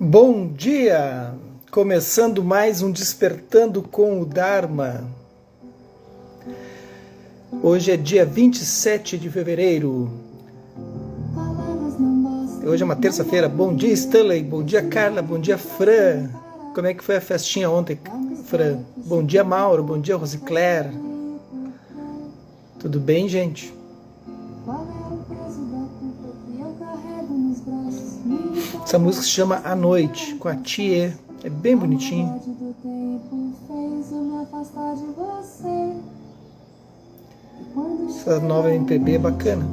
Bom dia! Começando mais um Despertando com o Dharma. Hoje é dia 27 de fevereiro. Hoje é uma terça-feira. Bom dia, Stanley. Bom dia, Carla. Bom dia, Fran. Como é que foi a festinha ontem, Fran? Bom dia, Mauro. Bom dia, Rosicler. Tudo bem, gente? Essa música se chama A Noite, com a Thier. É bem bonitinho. Essa nova MPB é bacana.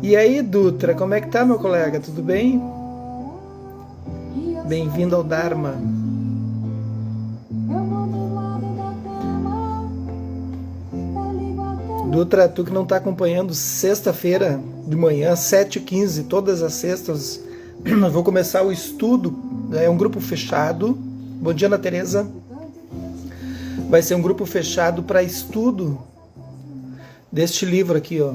E aí, Dutra, como é que tá, meu colega? Tudo bem? Bem-vindo ao Dharma. Dutra, tu que não está acompanhando, sexta-feira de manhã, 7h15, todas as sextas, eu vou começar o estudo, é um grupo fechado. Bom dia, Ana Tereza. Vai ser um grupo fechado para estudo deste livro aqui, ó.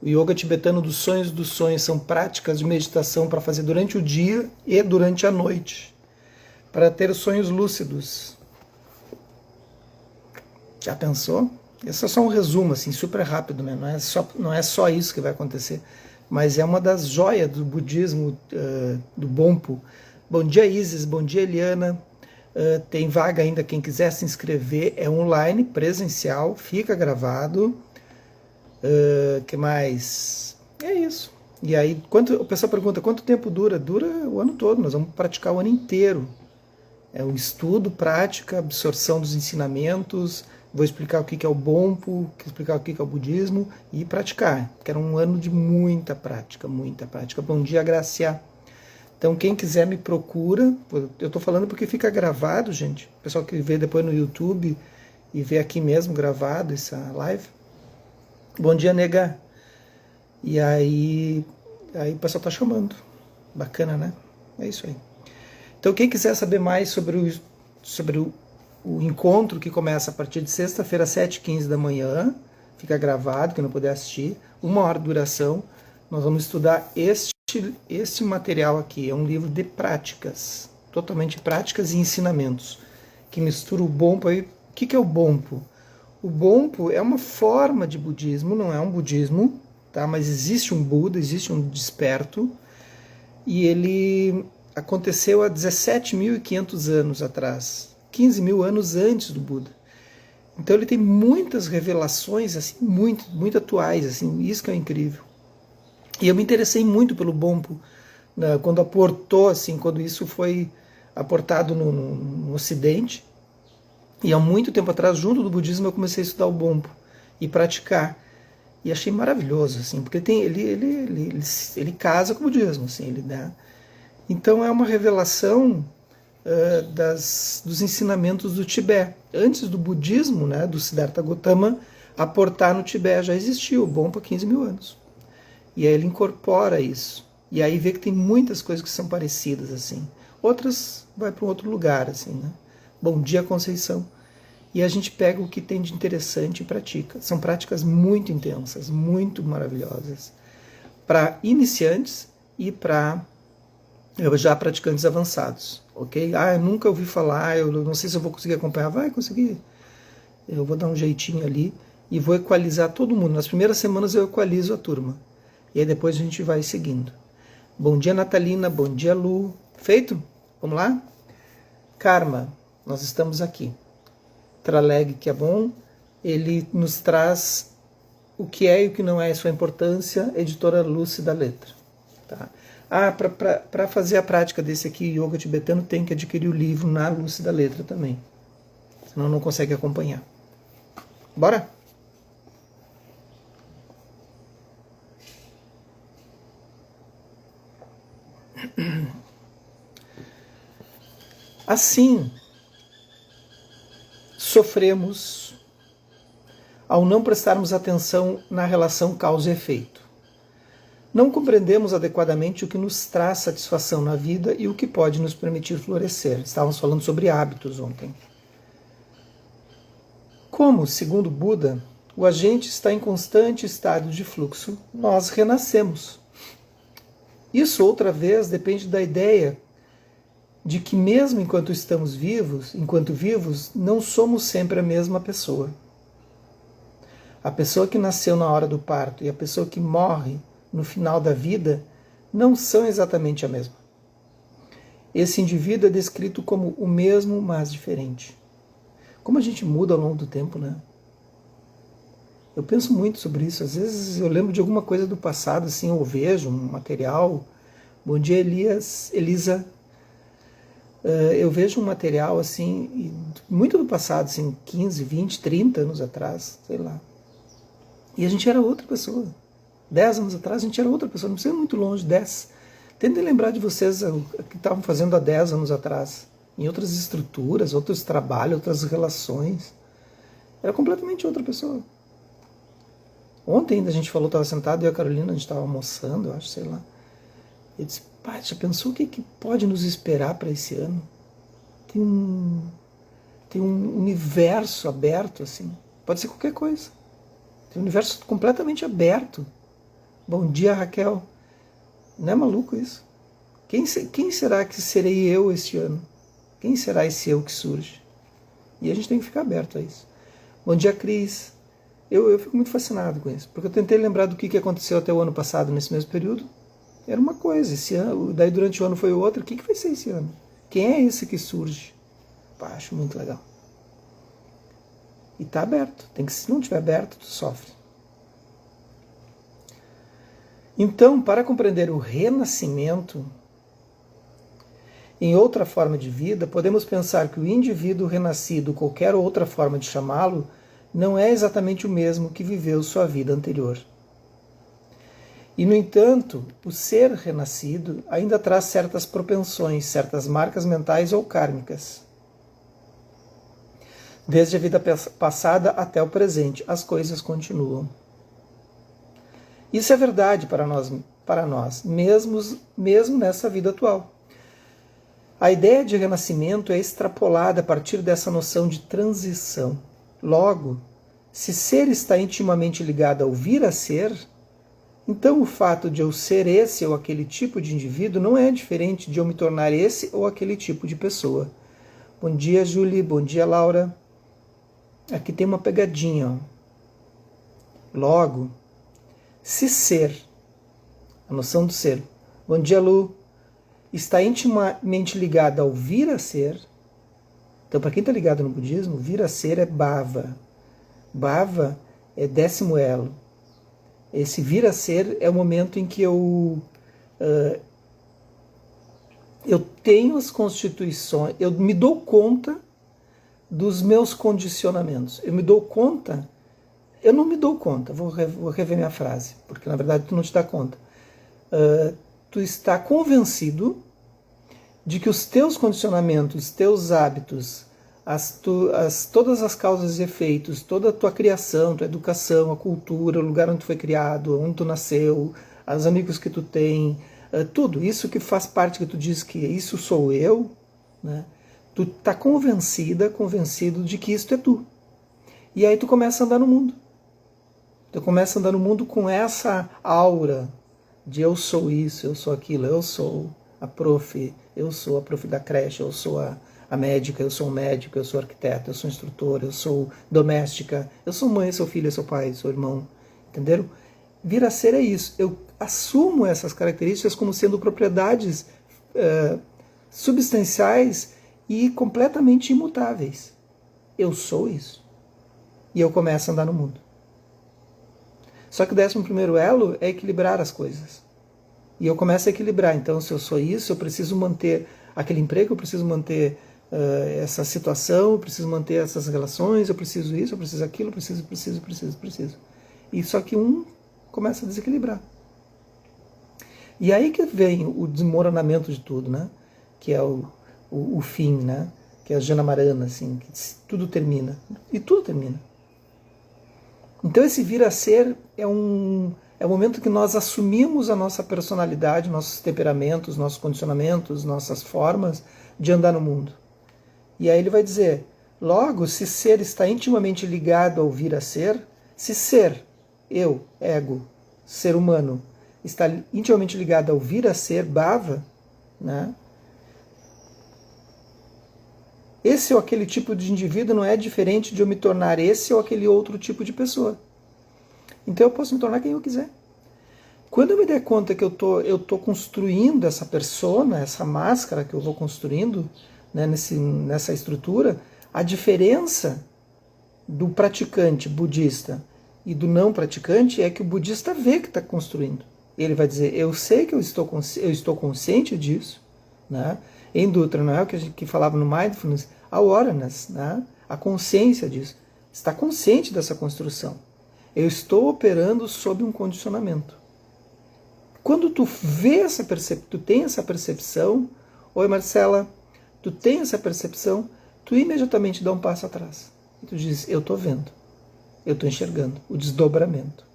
O Yoga Tibetano dos Sonhos dos Sonhos. São práticas de meditação para fazer durante o dia e durante a noite, para ter sonhos lúcidos. Já pensou? Esse é só um resumo, assim, super rápido, né? Não é só isso que vai acontecer, mas é uma das joias do budismo, do Bonpo. Bom dia, Isis. Bom dia, Eliana. Tem vaga ainda, quem quiser se inscrever. É online, presencial, fica gravado. Que mais? É isso. E aí, o pessoal pergunta, quanto tempo dura? Dura o ano todo, nós vamos praticar o ano inteiro. É um estudo, prática, absorção dos ensinamentos. Vou explicar o que é o Bonpo, vou explicar o que é o budismo e praticar. Quero um ano de muita prática, muita prática. Bom dia, Gracia. Então, quem quiser me procura. Eu estou falando porque fica gravado, gente. O pessoal que vê depois no YouTube e vê aqui mesmo gravado essa live. Bom dia, nega. E aí o pessoal está chamando. Bacana, né? É isso aí. Então, quem quiser saber mais sobre o encontro que começa a partir de sexta-feira, 7h15 da manhã, fica gravado, quem não puder assistir, 1 hora de duração, nós vamos estudar este material aqui. É um livro de práticas, totalmente práticas e ensinamentos, que mistura o Bonpo aí. O que é o Bonpo? O Bonpo é uma forma de budismo, não é um budismo, tá? Mas existe um Buda, existe um desperto, e ele aconteceu há 17.500 anos atrás, 15 mil anos antes do Buda. Então ele tem muitas revelações assim, muito atuais, assim, isso que é incrível. E eu me interessei muito pelo Bonpo, né, quando aportou, assim, quando isso foi aportado no Ocidente. E há muito tempo atrás, junto do budismo, eu comecei a estudar o Bonpo e praticar. E achei maravilhoso, assim, porque ele casa com o budismo, assim, ele dá. Então é uma revelação dos ensinamentos do Tibete. Antes do budismo, né, do Siddhartha Gautama, aportar no Tibete, já existia o Bonpo há 15 mil anos. E aí ele incorpora isso. E aí vê que tem muitas coisas que são parecidas, assim. Outras vai para um outro lugar, assim, né? Bom dia, Conceição. E a gente pega o que tem de interessante e pratica. São práticas muito intensas, muito maravilhosas, para iniciantes e para já praticantes avançados, ok? Eu nunca ouvi falar, eu não sei se eu vou conseguir acompanhar. Vai conseguir. Eu vou dar um jeitinho ali e vou equalizar todo mundo. Nas primeiras semanas eu equalizo a turma. E aí depois a gente vai seguindo. Bom dia, Natalina. Bom dia, Lu. Feito? Vamos lá? Karma, nós estamos aqui. Traleg, que é bom, ele nos traz o que é e o que não é, sua importância, editora Lúcida Letra. Tá? Para fazer a prática desse aqui, Yoga Tibetano, tem que adquirir o livro na Lúcida Letra também. Senão não consegue acompanhar. Bora? Assim, sofremos ao não prestarmos atenção na relação causa e efeito. Não compreendemos adequadamente o que nos traz satisfação na vida e o que pode nos permitir florescer. Estávamos falando sobre hábitos ontem. Como, segundo Buda, o agente está em constante estado de fluxo, nós renascemos. Isso, outra vez, depende da ideia de que mesmo enquanto vivos, não somos sempre a mesma pessoa. A pessoa que nasceu na hora do parto e a pessoa que morre no final da vida não são exatamente a mesma. Esse indivíduo é descrito como o mesmo, mas diferente. Como a gente muda ao longo do tempo, né? Eu penso muito sobre isso. Às vezes eu lembro de alguma coisa do passado, assim, eu vejo um material. Bom dia, Elisa. Eu vejo um material, assim, muito do passado, assim, 15, 20, 30 anos atrás, sei lá. E a gente era outra pessoa. 10 anos atrás a gente era outra pessoa, não precisa ir muito longe, 10. Tentem lembrar de vocês o que estavam fazendo há 10 anos atrás, em outras estruturas, outros trabalhos, outras relações. Era completamente outra pessoa. Ontem ainda a gente falou, estava sentado, eu e a Carolina, a gente estava almoçando, eu acho, sei lá. Eu disse, pai, já pensou o que pode nos esperar para esse ano? Tem um universo aberto, assim. Pode ser qualquer coisa. Tem um universo completamente aberto. Bom dia, Raquel. Não é maluco isso? Quem será que serei eu este ano? Quem será esse eu que surge? E a gente tem que ficar aberto a isso. Bom dia, Cris. Eu fico muito fascinado com isso, porque eu tentei lembrar do que aconteceu até o ano passado, nesse mesmo período. Era uma coisa, esse ano, daí durante o ano foi outra. O que vai ser esse ano? Quem é esse que surge? Pá, acho muito legal. E está aberto. Se não estiver aberto, tu sofre. Então, para compreender o renascimento, em outra forma de vida, podemos pensar que o indivíduo renascido, qualquer outra forma de chamá-lo, não é exatamente o mesmo que viveu sua vida anterior. E, no entanto, o ser renascido ainda traz certas propensões, certas marcas mentais ou kármicas. Desde a vida passada até o presente, as coisas continuam. Isso é verdade para nós mesmo nessa vida atual. A ideia de renascimento é extrapolada a partir dessa noção de transição. Logo, se ser está intimamente ligado ao vir a ser, então o fato de eu ser esse ou aquele tipo de indivíduo não é diferente de eu me tornar esse ou aquele tipo de pessoa. Bom dia, Julie. Bom dia, Laura. Aqui tem uma pegadinha. Ó. Logo, se ser, a noção do ser, bom dia, Lu, está intimamente ligada ao vir a ser. Então, para quem está ligado no budismo, vir a ser é bhava. Bhava é 10º elo. Esse vir a ser é o momento em que eu tenho as constituições, eu me dou conta dos meus condicionamentos. Eu não me dou conta, vou rever minha frase, porque na verdade tu não te dá conta. Tu está convencido de que os teus condicionamentos, os teus hábitos, todas as causas e efeitos, toda a tua criação, tua educação, a cultura, o lugar onde tu foi criado, onde tu nasceu, os amigos que tu tem, tudo isso que faz parte, que tu diz que isso sou eu, né? Tu está convencido de que isto é tu. E aí tu começa a andar no mundo. Tu começa a andar no mundo com essa aura de eu sou isso, eu sou aquilo, eu sou a prof da creche, eu sou a médica, eu sou um médico, eu sou arquiteto, eu sou instrutor, eu sou doméstica, eu sou mãe, sou filha, sou pai, sou irmão. Entenderam? Vir a ser é isso. Eu assumo essas características como sendo propriedades substanciais e completamente imutáveis. Eu sou isso. E eu começo a andar no mundo. Só que o 11º elo é equilibrar as coisas. E eu começo a equilibrar. Então, se eu sou isso, eu preciso manter aquele emprego, eu preciso manter essa situação, eu preciso manter essas relações, eu preciso isso, eu preciso aquilo, eu preciso. E só que um começa a desequilibrar. E aí que vem o desmoronamento de tudo, né? Que é o fim, né? Que é a Janamarana, assim, que tudo termina. E tudo termina. Então esse vir a ser é o momento que nós assumimos a nossa personalidade, nossos temperamentos, nossos condicionamentos, nossas formas de andar no mundo. E aí ele vai dizer, logo, se ser está intimamente ligado ao vir a ser, se ser, eu, ego, ser humano, está intimamente ligada ao vir a ser bhava, né? Esse ou aquele tipo de indivíduo não é diferente de eu me tornar esse ou aquele outro tipo de pessoa. Então eu posso me tornar quem eu quiser. Quando eu me der conta que eu tô construindo essa persona, essa máscara que eu vou construindo, né, nessa estrutura, a diferença do praticante budista e do não praticante é que o budista vê que está construindo. Ele vai dizer, eu sei que eu estou consciente disso, né? Em Dutra, não é o que a gente falava no Mindfulness, a awareness, né? A consciência disso. Está consciente dessa construção. Eu estou operando sob um condicionamento. Quando tu vê tu tem essa percepção, oi Marcela, tu tem essa percepção, tu imediatamente dá um passo atrás. E tu diz, eu estou vendo, eu estou enxergando o desdobramento,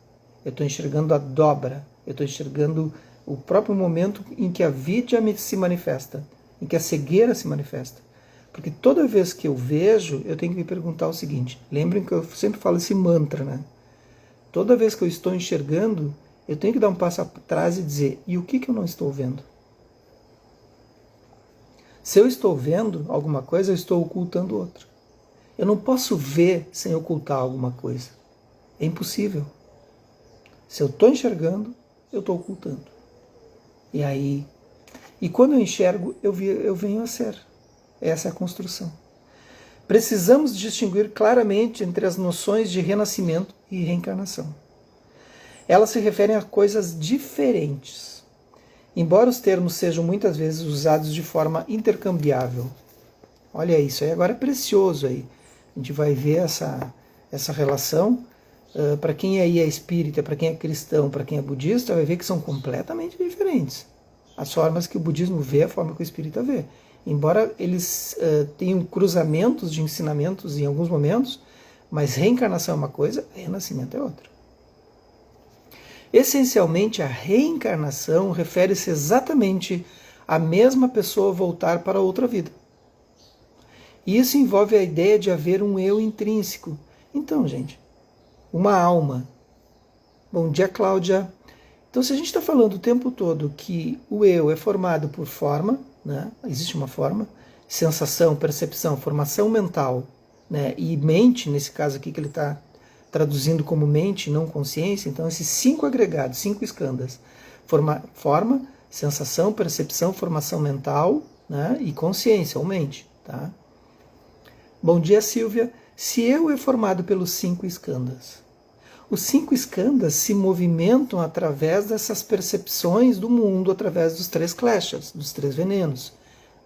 eu estou enxergando a dobra, eu estou enxergando o próprio momento em que a vidya se manifesta, em que a cegueira se manifesta. Porque toda vez que eu vejo, eu tenho que me perguntar o seguinte, lembrem que eu sempre falo esse mantra, né? Toda vez que eu estou enxergando, eu tenho que dar um passo atrás e dizer, e o que eu não estou vendo? Se eu estou vendo alguma coisa, eu estou ocultando outra. Eu não posso ver sem ocultar alguma coisa. É impossível. Se eu estou enxergando, eu estou ocultando. E quando eu enxergo, eu venho a ser. Essa é a construção. Precisamos distinguir claramente entre as noções de renascimento e reencarnação. Elas se referem a coisas diferentes, embora os termos sejam muitas vezes usados de forma intercambiável. Olha isso aí, agora é precioso aí. A gente vai ver essa relação. Para quem aí é espírita, para quem é cristão, para quem é budista, vai ver que são completamente diferentes. As formas que o budismo vê, a forma que o espírita vê. Embora eles tenham cruzamentos de ensinamentos em alguns momentos, mas reencarnação é uma coisa, renascimento é outra. Essencialmente, a reencarnação refere-se exatamente à mesma pessoa voltar para outra vida. E isso envolve a ideia de haver um eu intrínseco. Então, gente, uma alma. Bom dia, Cláudia. Então, se a gente está falando o tempo todo que o eu é formado por forma, né? Existe uma forma, sensação, percepção, formação mental, né? E mente, nesse caso aqui que ele está traduzindo como mente, não consciência, então esses 5 agregados, 5 skandhas, forma, sensação, percepção, formação mental, né, e consciência, ou mente. Tá? Bom dia, Silvia. Se eu é formado pelos 5 skandhas, os 5 skandhas se movimentam através dessas percepções do mundo, através dos 3 kleshas, dos 3 venenos,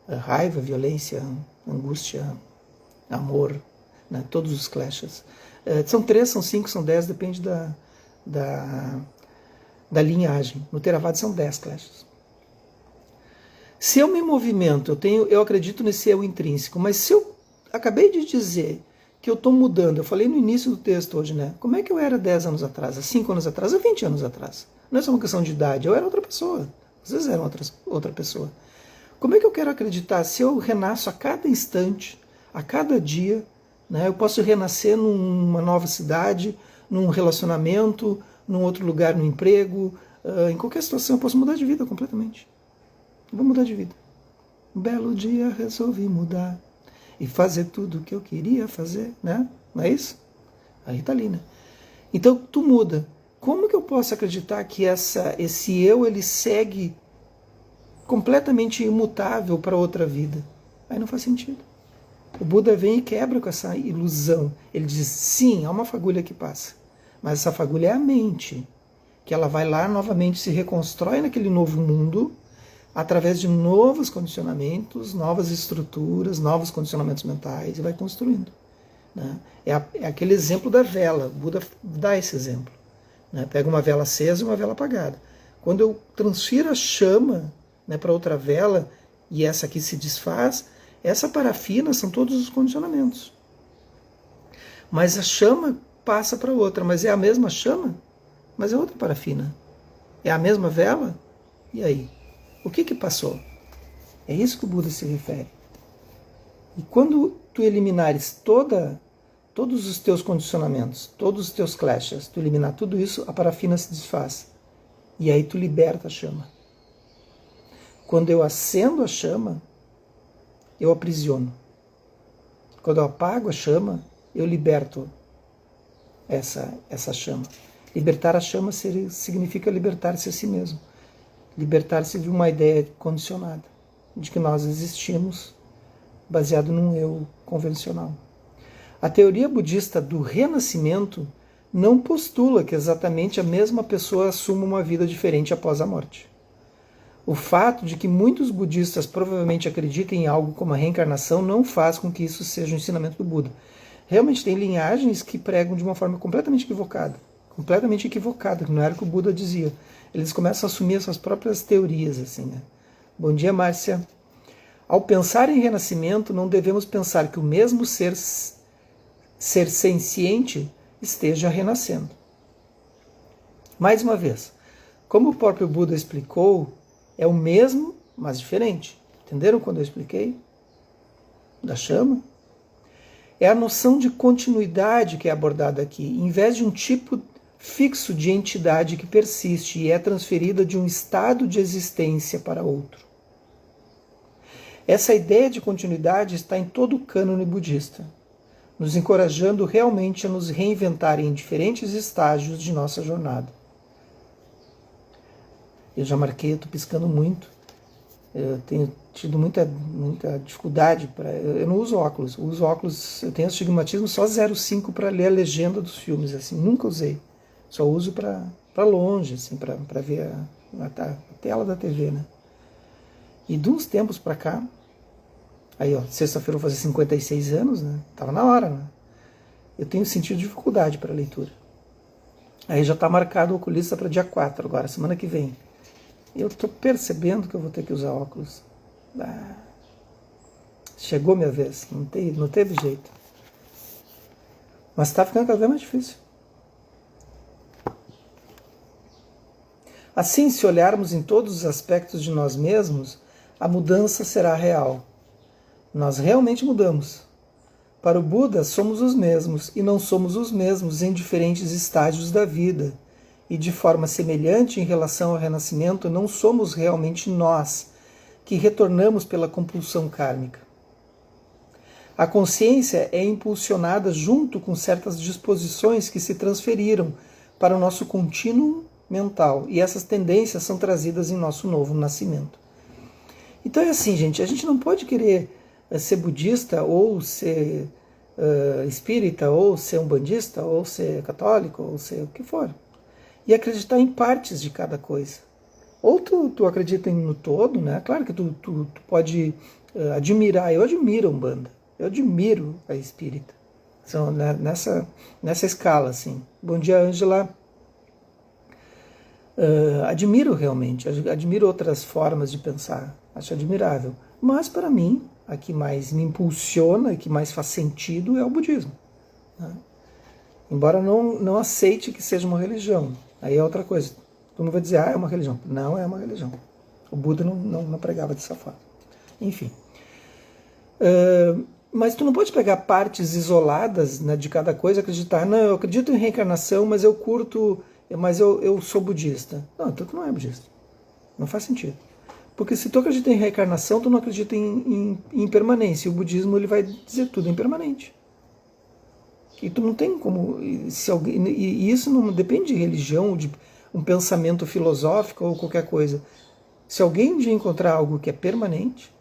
raiva, violência, angústia, amor, né, todos os kleshas. São 3, são 5, são 10, depende da linhagem. No Theravada são 10 kleshas. Se eu me movimento, eu acredito nesse eu intrínseco, mas se eu acabei de dizer que eu estou mudando, eu falei no início do texto hoje, né? Como é que eu era 10 anos atrás, há 5 anos atrás, há 20 anos atrás? Não é só uma questão de idade, eu era outra pessoa, vocês eram outra pessoa. Como é que eu quero acreditar se eu renasço a cada instante, a cada dia, né? Eu posso renascer numa nova cidade, num relacionamento, num outro lugar, no emprego, em qualquer situação eu posso mudar de vida completamente. Eu vou mudar de vida. Um belo dia resolvi mudar e fazer tudo o que eu queria fazer, né? Não é isso? A Rita Lee, né? Então tu muda. Como que eu posso acreditar que esse eu ele segue completamente imutável para outra vida? Aí não faz sentido. O Buda vem e quebra com essa ilusão. Ele diz, sim, há uma fagulha que passa, mas essa fagulha é a mente, que ela vai lá novamente, se reconstrói naquele novo mundo, através de novos condicionamentos, novas estruturas, novos condicionamentos mentais, e vai construindo. Né? É aquele exemplo da vela, o Buda dá esse exemplo. Né? Pega uma vela acesa e uma vela apagada. Quando eu transfiro a chama, né, para outra vela, e essa aqui se desfaz, essa parafina são todos os condicionamentos. Mas a chama passa para outra, mas é a mesma chama, mas é outra parafina. É a mesma vela? E aí? O que passou? É isso que o Buda se refere. E quando tu eliminares todos os teus condicionamentos, todos os teus kleshas, tu eliminar tudo isso, a parafina se desfaz. E aí tu liberta a chama. Quando eu acendo a chama, eu aprisiono. Quando eu apago a chama, eu liberto essa chama. Libertar a chama significa libertar-se a si mesmo. Libertar-se de uma ideia condicionada, de que nós existimos baseado num eu convencional. A teoria budista do renascimento não postula que exatamente a mesma pessoa assuma uma vida diferente após a morte. O fato de que muitos budistas provavelmente acreditem em algo como a reencarnação não faz com que isso seja um ensinamento do Buda. Realmente tem linhagens que pregam de uma forma completamente equivocada, que não era o que o Buda dizia. Eles começam a assumir suas próprias teorias, assim, né? Bom dia, Márcia. Ao pensar em renascimento, não devemos pensar que o mesmo ser senciente esteja renascendo. Mais uma vez, como o próprio Buda explicou, é o mesmo, mas diferente. Entenderam quando eu expliquei? Da chama? É a noção de continuidade que é abordada aqui, em vez de um tipo fixo de entidade que persiste e é transferida de um estado de existência para outro. Essa ideia de continuidade está em todo o cânone budista, nos encorajando realmente a nos reinventar em diferentes estágios de nossa jornada. Eu já marquei, eu estou piscando muito. Eu tenho tido muita dificuldade. Eu não uso óculos. Eu uso óculos, eu tenho astigmatismo só 0,5 para ler a legenda dos filmes. Assim, nunca usei. Só uso para longe, assim, para ver a tela da TV. Né? E de uns tempos para cá, aí ó, sexta-feira eu vou fazer 56 anos, né? Tava na hora, né? Eu tenho sentido dificuldade para leitura. Aí já está marcado o oculista para dia 4 agora, semana que vem. Eu estou percebendo que eu vou ter que usar óculos. Chegou minha vez, não teve jeito. Mas está ficando cada vez mais difícil. Assim, se olharmos em todos os aspectos de nós mesmos, a mudança será real. Nós realmente mudamos. Para o Buda, somos os mesmos, e não somos os mesmos em diferentes estágios da vida. E de forma semelhante em relação ao renascimento, não somos realmente nós, que retornamos pela compulsão kármica. A consciência é impulsionada junto com certas disposições que se transferiram para o nosso contínuo mental, e essas tendências são trazidas em nosso novo nascimento. Então é assim, gente, a gente não pode querer ser budista, ou ser espírita, ou ser umbandista, ou ser católico, ou ser o que for. E acreditar em partes de cada coisa. Ou tu acredita no todo, né? Claro que tu pode admirar. Eu admiro a Umbanda. Eu admiro a espírita. São, né, nessa escala, assim. Bom dia, Ângela. Admiro realmente. Admiro outras formas de pensar. Acho admirável. Mas, para mim, a que mais me impulsiona e que mais faz sentido é o budismo. Né? Embora não aceite que seja uma religião. Aí é outra coisa. Tu não vai dizer, é uma religião. Não é uma religião. O Buda não pregava dessa forma. Enfim. Mas tu não pode pegar partes isoladas, né, de cada coisa e acreditar, não, eu acredito em reencarnação, mas eu sou budista. Não, então tu não é budista. Não faz sentido. Porque se tu acredita em reencarnação, tu não acredita em impermanência. E o budismo ele vai dizer tudo é impermanente. E tu não tem como. E isso não depende de religião, de um pensamento filosófico ou qualquer coisa. Se alguém um dia encontrar algo que é permanente,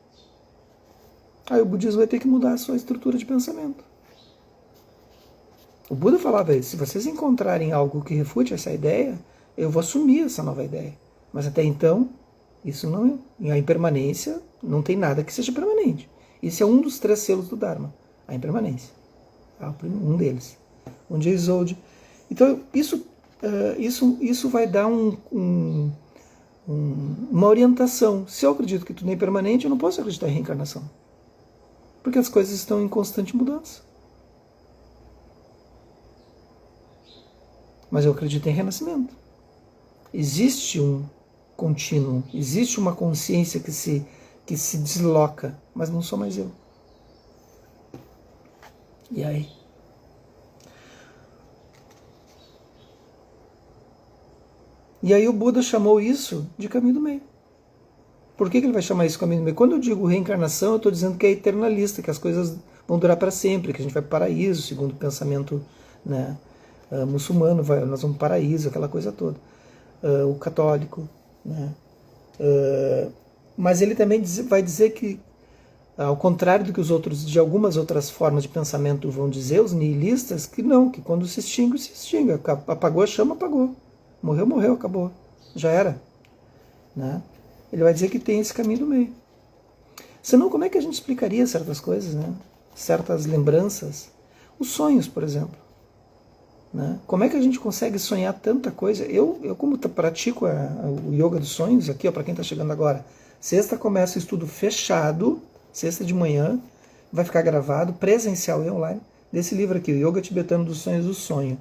aí o budismo vai ter que mudar a sua estrutura de pensamento. O Buda falava isso: se vocês encontrarem algo que refute essa ideia, eu vou assumir essa nova ideia. Mas até então, isso não é. A impermanência não tem nada que seja permanente. Isso é um dos 3 selos do Dharma, a impermanência. Um deles. Um dia Isolde. Então, isso vai dar uma orientação. Se eu acredito que tudo é impermanente, eu não posso acreditar em reencarnação. Porque as coisas estão em constante mudança. Mas eu acredito em renascimento. Existe um contínuo, existe uma consciência que se desloca, mas não sou mais eu. E aí? E aí o Buda chamou isso de caminho do meio. Por que ele vai chamar isso de caminho do meio? Quando eu digo reencarnação, eu estou dizendo que é eternalista, que as coisas vão durar para sempre, que a gente vai para o paraíso, segundo o pensamento, né, muçulmano, nós vamos para o paraíso, aquela coisa toda. O católico, né? Mas ele também vai dizer que, ao contrário do que os outros, de algumas outras formas de pensamento vão dizer, os nihilistas, que não, que quando se extingue, se extingue. Apagou a chama, apagou. Morreu, morreu, acabou. Já era. Né? Ele vai dizer que tem esse caminho do meio. Senão, como é que a gente explicaria certas coisas, né? Certas lembranças? Os sonhos, por exemplo. Né? Como é que a gente consegue sonhar tanta coisa? Eu como pratico o yoga dos sonhos, aqui para quem está chegando agora, sexta começa o estudo fechado, sexta de manhã, vai ficar gravado, presencial e online, desse livro aqui, o Yoga Tibetano dos Sonhos do Sonho.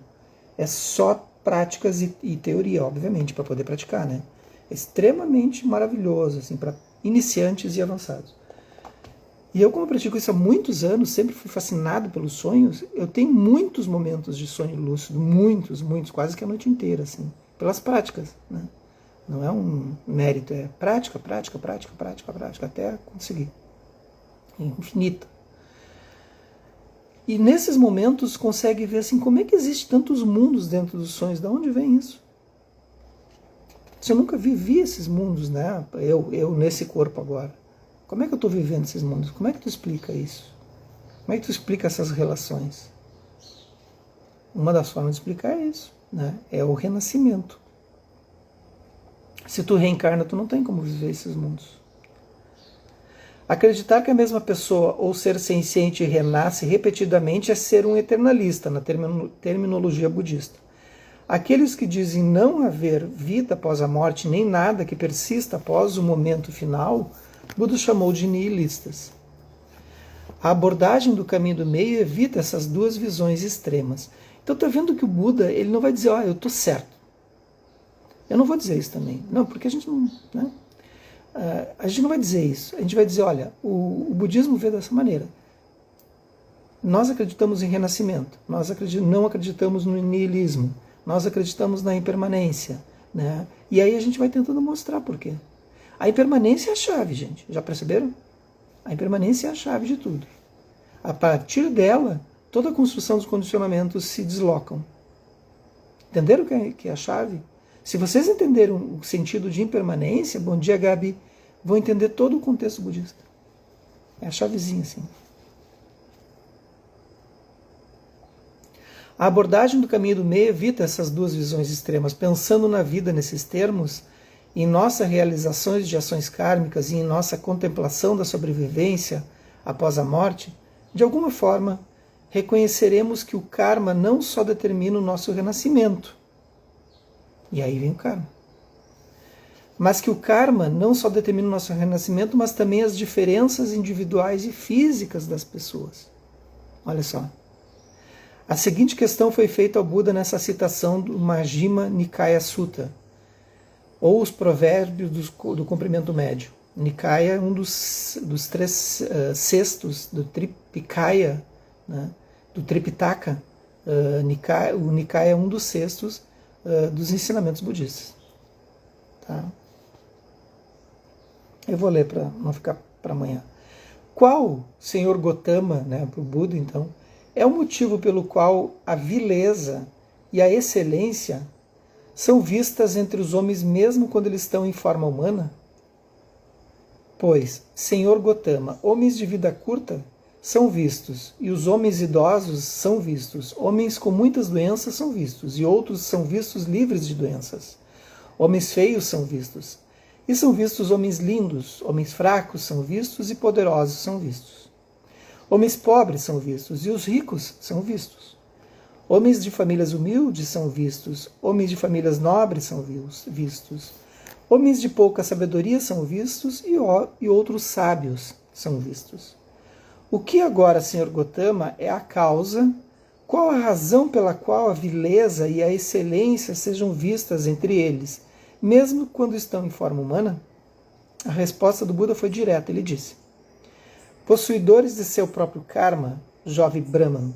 É só práticas e teoria, obviamente, para poder praticar, né? É extremamente maravilhoso, assim, para iniciantes e avançados. E eu, como pratico isso há muitos anos, sempre fui fascinado pelos sonhos, eu tenho muitos momentos de sonho lúcido, muitos, quase que a noite inteira, assim, pelas práticas, né? Não é um mérito, é prática, até conseguir. É infinita. E nesses momentos consegue ver assim, como é que existe tantos mundos dentro dos sonhos, de onde vem isso? Se eu nunca vivi esses mundos, né? Eu nesse corpo agora. Como é que eu estou vivendo esses mundos? Como é que tu explica isso? Como é que tu explica essas relações? Uma das formas de explicar é isso, né? É o renascimento. Se tu reencarna, tu não tem como viver esses mundos. Acreditar que a mesma pessoa ou ser senciente renasce repetidamente é ser um eternalista, na terminologia budista. Aqueles que dizem não haver vida após a morte, nem nada que persista após o momento final, Buda chamou de nihilistas. A abordagem do caminho do meio evita essas duas visões extremas. Então está vendo que o Buda ele não vai dizer, eu estou certo. Eu não vou dizer isso também. Não, porque a gente não... Né? A gente não vai dizer isso. A gente vai dizer, olha, o budismo vê dessa maneira. Nós acreditamos em renascimento. Nós não acreditamos no nihilismo. Nós acreditamos na impermanência. Né? E aí a gente vai tentando mostrar por quê. A impermanência é a chave, gente. Já perceberam? A impermanência é a chave de tudo. A partir dela, toda a construção dos condicionamentos se deslocam. Entenderam o que é a chave? Se vocês entenderam o sentido de impermanência, bom dia, Gabi, vão entender todo o contexto budista. É a chavezinha, assim. A abordagem do caminho do meio evita essas duas visões extremas. Pensando na vida nesses termos, em nossas realizações de ações kármicas e em nossa contemplação da sobrevivência após a morte, de alguma forma, reconheceremos que o karma não só determina o nosso renascimento, e aí vem o karma, mas que o karma não só determina o nosso renascimento, mas também as diferenças individuais e físicas das pessoas. Olha só. A seguinte questão foi feita ao Buda nessa citação do Majjhima Nikaya Sutta, ou os provérbios do comprimento médio. Nikaya é um dos três cestos do Tripikaya, né, do Tripitaka. O Nikaya é um dos cestos dos ensinamentos budistas. Tá? Eu vou ler para não ficar para amanhã. Qual, Senhor Gotama, né, para o Buda então, é o motivo pelo qual a vileza e a excelência são vistas entre os homens mesmo quando eles estão em forma humana? Pois, Senhor Gotama, homens de vida curta são vistos, e os homens idosos são vistos, homens com muitas doenças são vistos, e outros são vistos livres de doenças. Homens feios são vistos, e são vistos homens lindos, homens fracos são vistos, e poderosos são vistos. Homens pobres são vistos, e os ricos são vistos. Homens de famílias humildes são vistos, homens de famílias nobres são vistos, homens de pouca sabedoria são vistos e outros sábios são vistos. O que agora, Senhor Gotama, é a causa, qual a razão pela qual a vileza e a excelência sejam vistas entre eles, mesmo quando estão em forma humana? A resposta do Buda foi direta, ele disse: possuidores de seu próprio karma, jovem Brahman,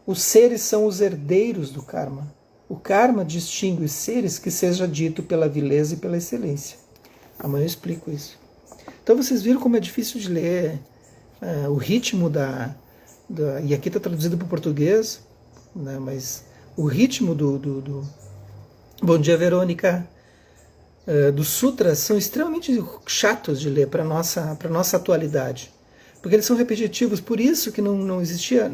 os seres são os herdeiros do karma. O karma distingue os seres que seja dito pela vileza e pela excelência. Amanhã eu explico isso. Então vocês viram como é difícil de ler o ritmo e aqui está traduzido para o português, né, mas o ritmo do Bom dia, Verônica, dos sutras são extremamente chatos de ler para nossa atualidade, porque eles são repetitivos. Por isso que não existia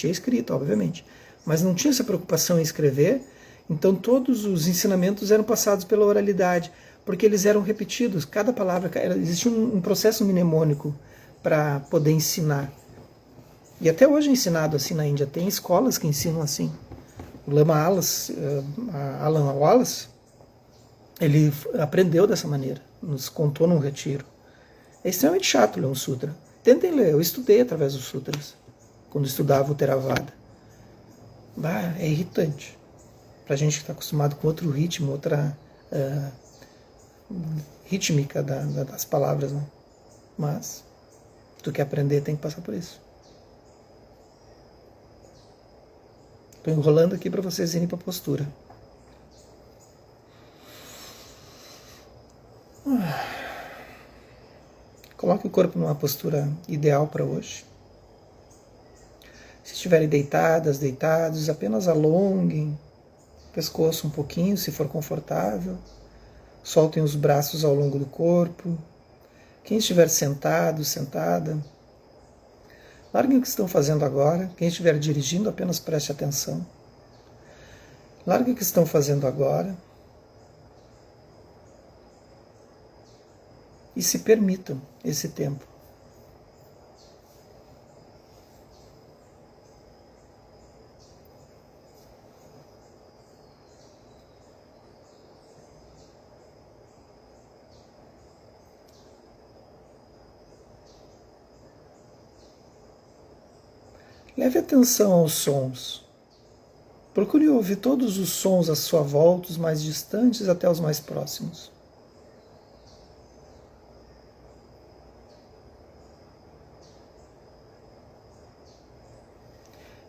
escrito, obviamente, mas não tinha essa preocupação em escrever. Então todos os ensinamentos eram passados pela oralidade, porque eles eram repetidos. Cada palavra, existia um processo mnemônico para poder ensinar. E até hoje é ensinado assim na Índia. Tem escolas que ensinam assim. O Lama Alan Wallace, ele aprendeu dessa maneira, nos contou num retiro. É extremamente chato ler um sutra. Tentem ler, eu estudei através dos sutras, quando estudava o Theravada. É irritante. Pra gente que está acostumado com outro ritmo, outra rítmica das palavras, né? Mas, se tu quer aprender, tem que passar por isso. Estou enrolando aqui para vocês irem para a postura. Coloque o corpo numa postura ideal para hoje. Se estiverem deitadas, deitados, apenas alonguem o pescoço um pouquinho, se for confortável. Soltem os braços ao longo do corpo. Quem estiver sentado, sentada, larguem o que estão fazendo agora. Quem estiver dirigindo, apenas preste atenção. Larguem o que estão fazendo agora. E se permitam esse tempo. Leve atenção aos sons. Procure ouvir todos os sons à sua volta, os mais distantes até os mais próximos.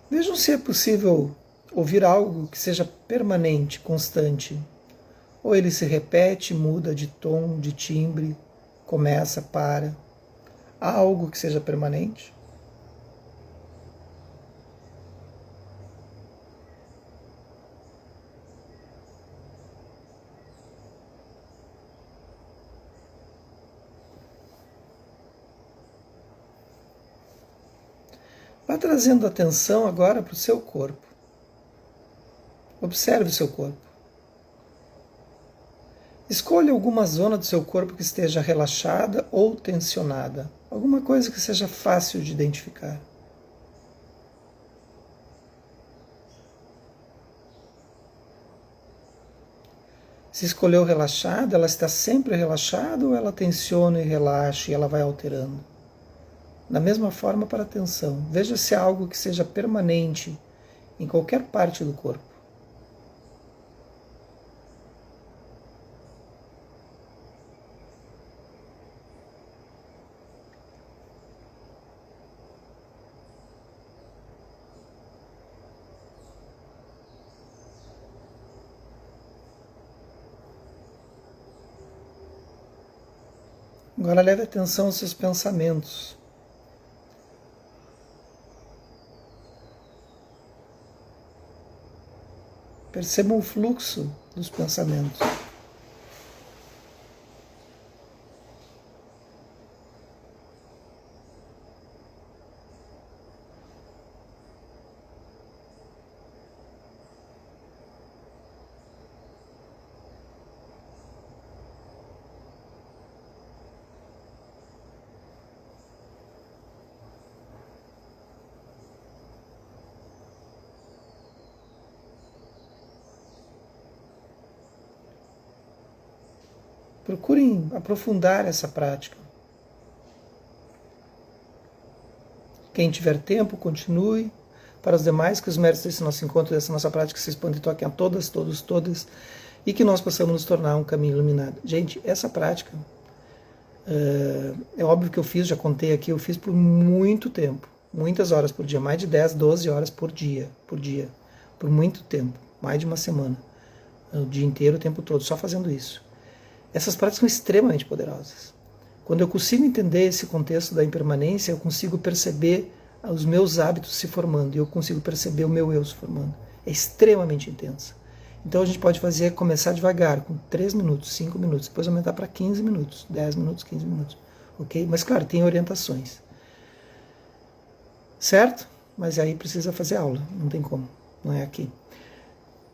Vejam se é possível ouvir algo que seja permanente, constante. Ou ele se repete, muda de tom, de timbre, começa, para. Há algo que seja permanente? Vá trazendo atenção agora para o seu corpo. Observe o seu corpo. Escolha alguma zona do seu corpo que esteja relaxada ou tensionada. Alguma coisa que seja fácil de identificar. Se escolheu relaxada, ela está sempre relaxada ou ela tensiona e relaxa e ela vai alterando? Da mesma forma para a tensão. Veja se há algo que seja permanente em qualquer parte do corpo. Agora leve atenção aos seus pensamentos. Percebam o fluxo dos pensamentos. Procurem aprofundar essa prática. Quem tiver tempo, continue. Para os demais, que os méritos desse nosso encontro, dessa nossa prática, se expandem e toquem a todas, todos, todas, e que nós possamos nos tornar um caminho iluminado. Gente, essa prática, é óbvio que eu fiz, já contei aqui, eu fiz por muito tempo, muitas horas por dia, mais de 10, 12 horas por dia, por muito tempo. mais de uma semana, o dia inteiro, o tempo todo, só fazendo isso. Essas práticas são extremamente poderosas. Quando eu consigo entender esse contexto da impermanência, eu consigo perceber os meus hábitos se formando, e eu consigo perceber o meu eu se formando. É extremamente intensa. Então a gente pode fazer, começar devagar, com 3 minutos, 5 minutos, depois aumentar para 15 minutos, 10 minutos, 15 minutos. Ok? Mas claro, tem orientações. Certo? Mas aí precisa fazer aula, não tem como, não é aqui.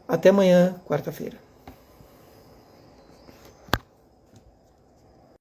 Até amanhã, quarta-feira.